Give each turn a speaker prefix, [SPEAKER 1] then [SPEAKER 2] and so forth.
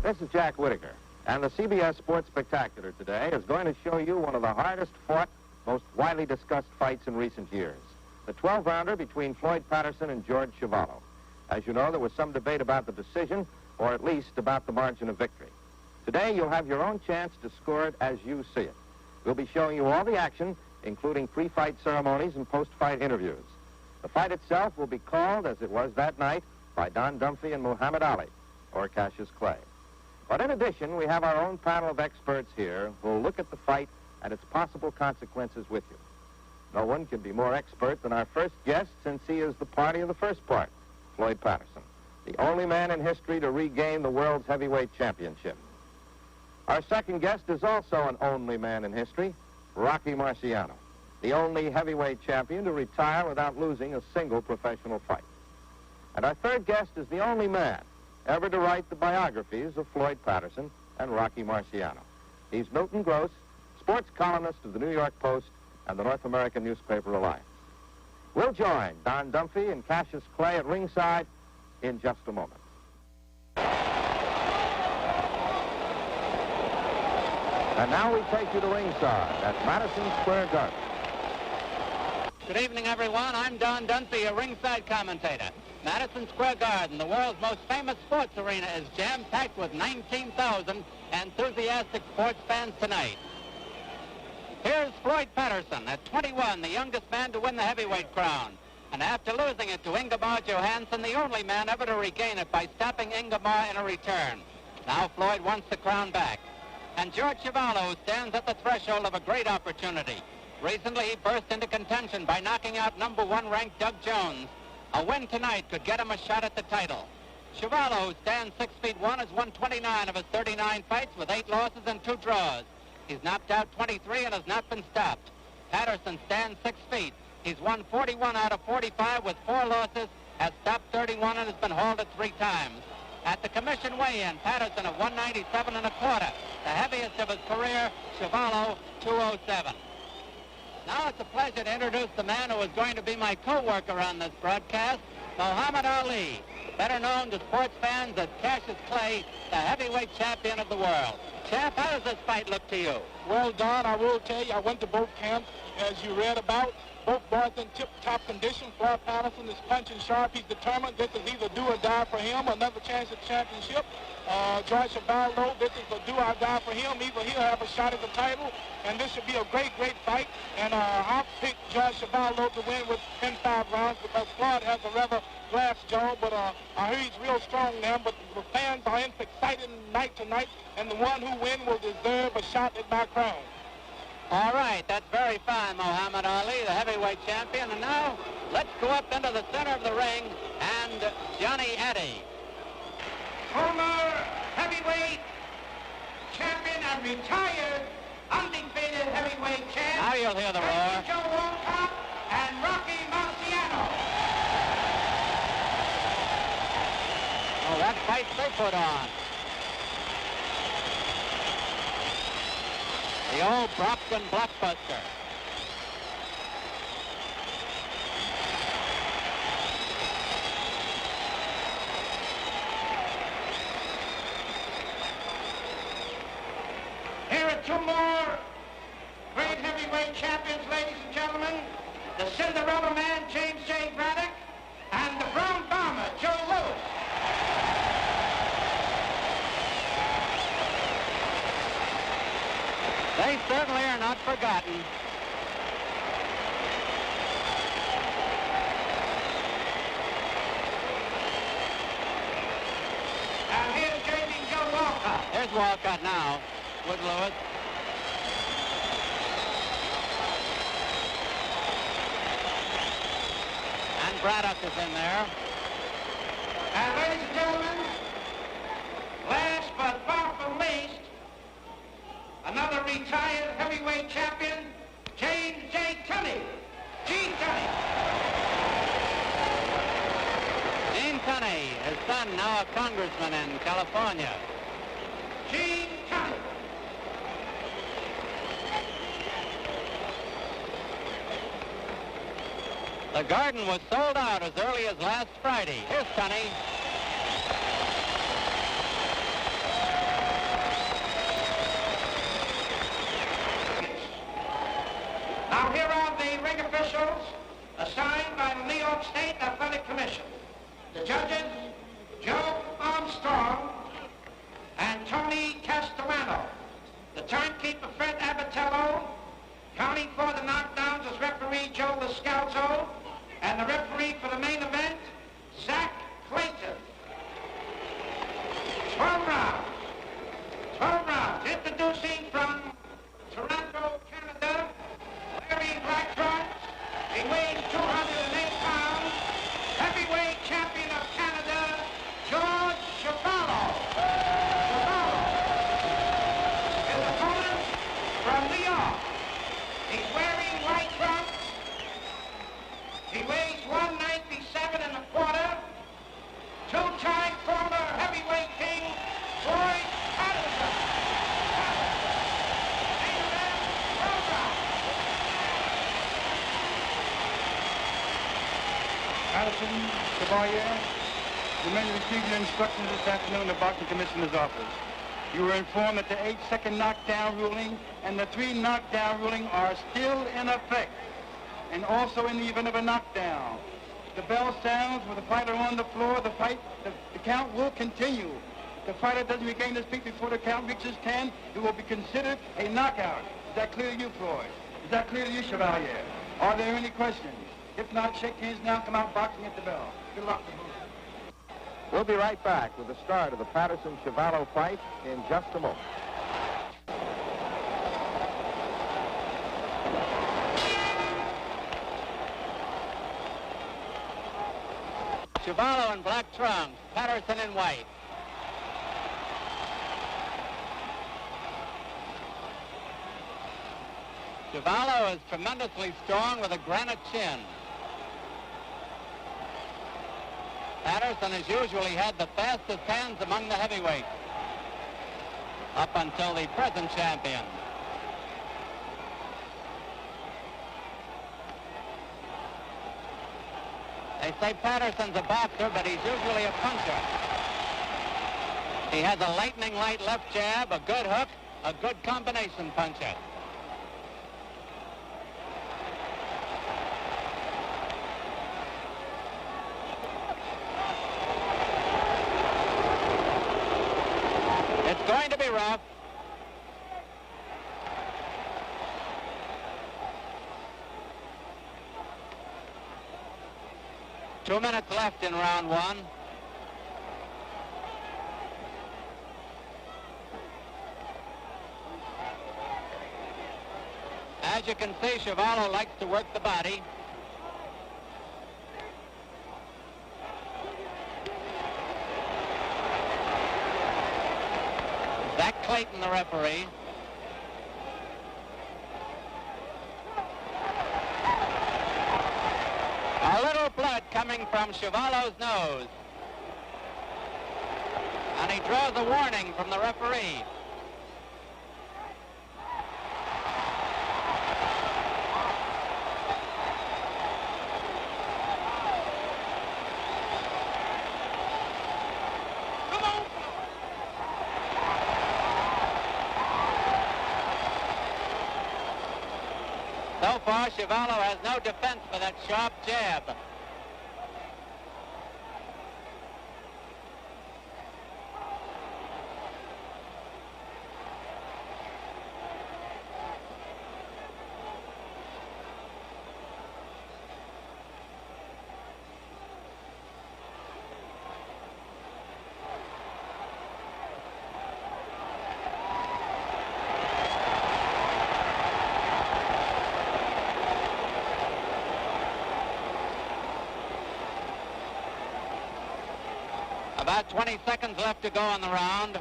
[SPEAKER 1] This is Jack Whitaker, and the CBS Sports Spectacular today is going to show you one of the hardest fought, most widely discussed fights in recent years. The 12-rounder between Floyd Patterson and George Chuvalo. As you know, there was some debate about the decision, or at least about the margin of victory. Today, you'll have your own chance to score it as you see it. We'll be showing you all the action, including pre-fight ceremonies and post-fight interviews. The fight itself will be called, as it was that night, by Don Dunphy and Muhammad Ali, or Cassius Clay. But in addition, we have our own panel of experts here who will look at the fight and its possible consequences with you. No one can be more expert than our first guest, since he is the party of the first part, Floyd Patterson, the only man in history to regain the world's heavyweight championship. Our second guest is also an only man in history, Rocky Marciano, the only heavyweight champion to retire without losing a single professional fight. And our third guest is the only man ever to write the biographies of Floyd Patterson and Rocky Marciano. He's Milton Gross, sports columnist of the New York Post and the North American Newspaper Alliance. We'll join Don Dunphy and Cassius Clay at ringside in just a moment. And now we take you to ringside at Madison Square Garden.
[SPEAKER 2] Good evening, everyone. I'm Don Dunphy, a ringside commentator. Madison Square Garden, the world's most famous sports arena, is jam-packed with 19,000 enthusiastic sports fans tonight. Here's Floyd Patterson, at 21, the youngest man to win the heavyweight crown. And after losing it to Ingemar Johansson, the only man ever to regain it by stopping Ingemar in a return. Now Floyd wants the crown back. And George Chuvalo stands at the threshold of a great opportunity. Recently, he burst into contention by knocking out #1 ranked Doug Jones. A win tonight could get him a shot at the title. Chuvalo, who stands 6'1", has won 29 of his 39 fights with 8 losses and 2 draws. He's knocked out 23 and has not been stopped. Patterson stands 6 feet. He's won 41 out of 45 with 4 losses, has stopped 31 and has been halted 3 times. At the commission weigh-in, Patterson at 197 1/4, the heaviest of his career, Chuvalo 207. Now it's a pleasure to introduce the man who is going to be my co-worker on this broadcast, Muhammad Ali, better known to sports fans as Cassius Clay, the heavyweight champion of the world. Champ, how does this fight look to you?
[SPEAKER 3] Well, Don, I will tell you, I went to both camps, as you read about. Both boys in tip-top condition. Floyd Patterson is punching sharp. He's determined this is either do or die for him, another chance at championship. George Chuvalo, this is a do or die for him. Either he'll have a shot at the title, and this should be a great, great fight. And I'll pick George Chuvalo to win with 10-5 rounds because Floyd has a rather glass jaw, but I hear he's real strong now. But the fans are excited night to night, and the one who wins will deserve a shot at my crown.
[SPEAKER 2] All right, that's very fine, Muhammad Ali, the heavyweight champion. And now, let's go up into the center of the ring, and Johnny Addy.
[SPEAKER 4] Former heavyweight champion and retired undefeated heavyweight champ.
[SPEAKER 2] Now you'll hear the roar.
[SPEAKER 4] Joe Walcott and Rocky Marciano.
[SPEAKER 2] Oh, that fight they put on. The old Brockton blockbuster.
[SPEAKER 4] Here are 2 more great heavyweight champions, ladies and gentlemen. The Cinderella Man, James J. Braddock, and the Brown Bomber, Joe Louis.
[SPEAKER 2] They certainly are not forgotten.
[SPEAKER 4] And here's J.B. Joe Walcott.
[SPEAKER 2] There's Walcott now with Lewis. And Braddock is in there.
[SPEAKER 4] And ladies and gentlemen, last but far from least, another retired heavyweight champion, James J. Tunney. Gene Tunney.
[SPEAKER 2] Gene Tunney, his son, now a congressman in California.
[SPEAKER 4] Gene Tunney.
[SPEAKER 2] The Garden was sold out as early as last Friday. Here's Tunney.
[SPEAKER 5] Attention, Chevalier. You may receive your instructions this afternoon in the Boxing Commissioner's office. You were informed that the 8-second knockdown ruling and the 3 knockdown ruling are still in effect. And also in the event of a knockdown, the bell sounds with the fighter on the floor, the count will continue. If the fighter doesn't regain his feet before the count reaches 10, it will be considered a knockout. Is that clear to you, Floyd? Is that clear to you, Chevalier? Are there any questions? If not, shake hands now, come out boxing at the bell. Good luck.
[SPEAKER 1] We'll be right back with the start of the Patterson-Chuvalo fight in just a moment.
[SPEAKER 2] Chuvalo in black trunks, Patterson in white. Chuvalo is tremendously strong with a granite chin. Patterson has usually had the fastest hands among the heavyweights up until the present champion. They say Patterson's a boxer, but he's usually a puncher. He has a lightning light left jab, a good hook, a good combination puncher. It's going to be rough. Two minutes left in round one. As you can see, Chuvalo likes to work the body. Clayton, the referee. A little blood coming from Chuvalo's nose. And he draws a warning from the referee. So far, Chuvalo has no defense for that sharp jab. About 20 seconds left to go on the round.